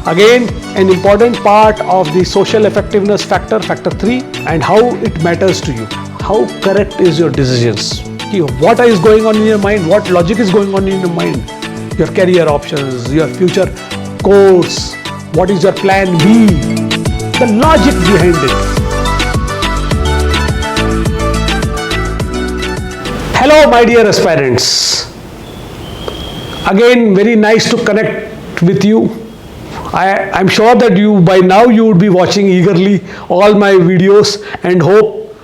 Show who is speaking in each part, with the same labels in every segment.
Speaker 1: Again, an important part of the social effectiveness factor, factor 3, and how it matters to you. How correct is your decisions? What is going on in your mind? What logic is going on in your mind? Your career options, your future course, what is your plan B? The logic behind it. Hello, my dear aspirants. Again, very nice to connect with you. I'm sure that by now you would be watching eagerly all my videos and hope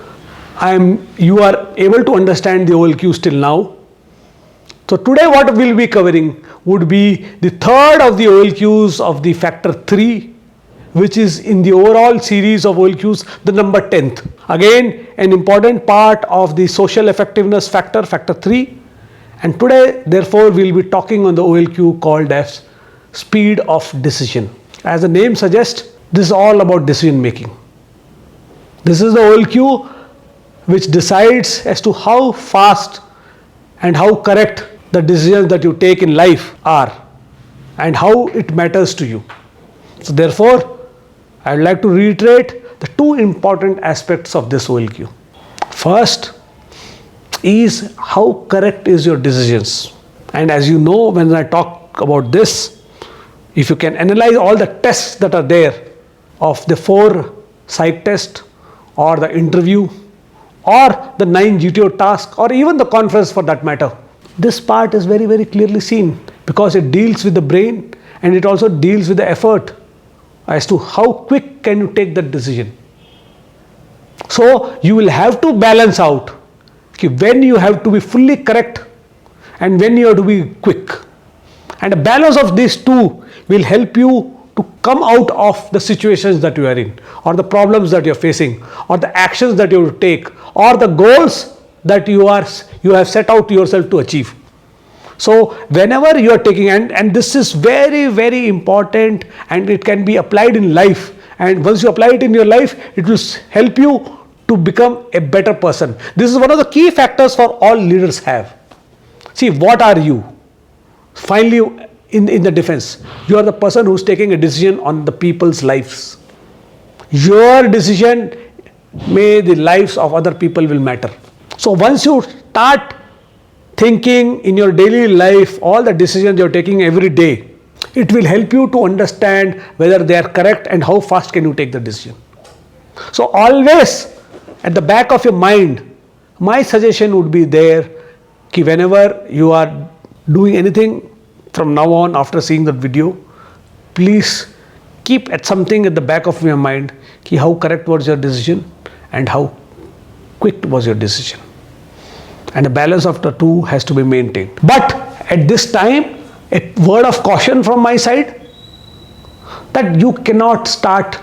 Speaker 1: you are able to understand the OLQs till now. So today what we'll be covering would be the third of the OLQs of the factor 3, which is in the overall series of OLQs the number 10th. Again, an important part of the social effectiveness factor, factor 3. And today, therefore, we'll be talking on the OLQ called as speed of decision. As the name suggests, this is all about decision making. This is the OLQ which decides as to how fast and how correct the decisions that you take in life are and how it matters to you. So therefore, I would like to reiterate the two important aspects of this OLQ. First is how correct is your decisions. And as you know, when I talk about this, if you can analyze all the tests that are there of the 4 psych test or the interview or the 9 GTO task or even the conference for that matter, this part is very, very clearly seen because it deals with the brain and it also deals with the effort as to how quick can you take that decision. So you will have to balance out when you have to be fully correct and when you have to be quick. And a balance of these two will help you to come out of the situations that you are in or the problems that you are facing or the actions that you have to take or the goals that you have set out yourself to achieve. So whenever you are taking, and this is very, very important and it can be applied in life, and once you apply it in your life, it will help you to become a better person. This is one of the key factors for all leaders have. See, what are you? Finally, in the defense, you are the person who's taking a decision on the people's lives. Your decision, may the lives of other people will matter. So once you start thinking in your daily life, all the decisions you're taking every day, it will help you to understand whether they are correct and how fast can you take the decision. So always at the back of your mind, my suggestion would be there, कि whenever you are doing anything from now on after seeing that video, please keep something at the back of your mind, कि how correct was your decision and how quick was your decision. And a balance of the two has to be maintained. But at this time, a word of caution from my side, that you cannot start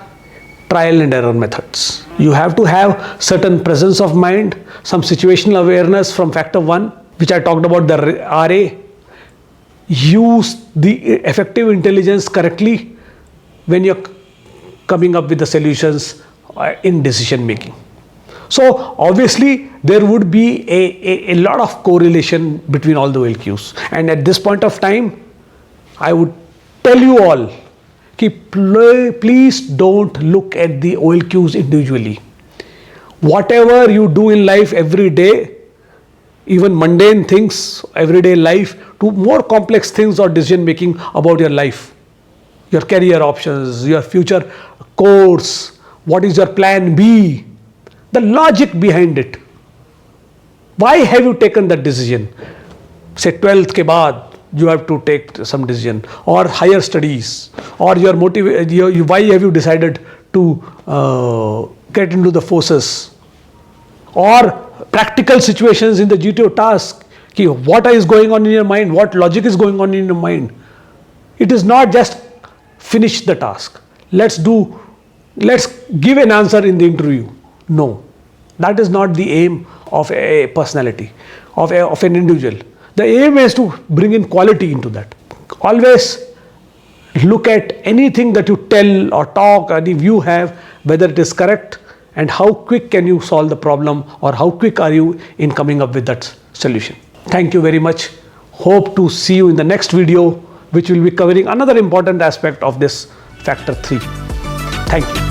Speaker 1: trial and error methods. You have to have certain presence of mind, some situational awareness from factor 1, which I talked about, the RA. Use the effective intelligence correctly when you're coming up with the solutions in decision making. So obviously there would be a lot of correlation between all the OLQs, and at this point of time I would tell you all, please don't look at the OLQs individually. Whatever you do in life every day, even mundane things, everyday life, to more complex things or decision making about your life, your career options, your future course, what is your plan B, the logic behind it. Why have you taken that decision? Say 12th ke baad, you have to take some decision, or higher studies, or why have you decided to get into the forces, or practical situations in the GTO task. What is going on in your mind? What logic is going on in your mind? It is not just finish the task. Let's give an answer in the interview. No, that is not the aim of a personality, of an individual. The aim is to bring in quality into that. Always look at anything that you tell or talk, any view have, whether it is correct and how quick can you solve the problem, or how quick are you in coming up with that solution. Thank you very much. Hope to see you in the next video, which will be covering another important aspect of this factor 3. Thank you.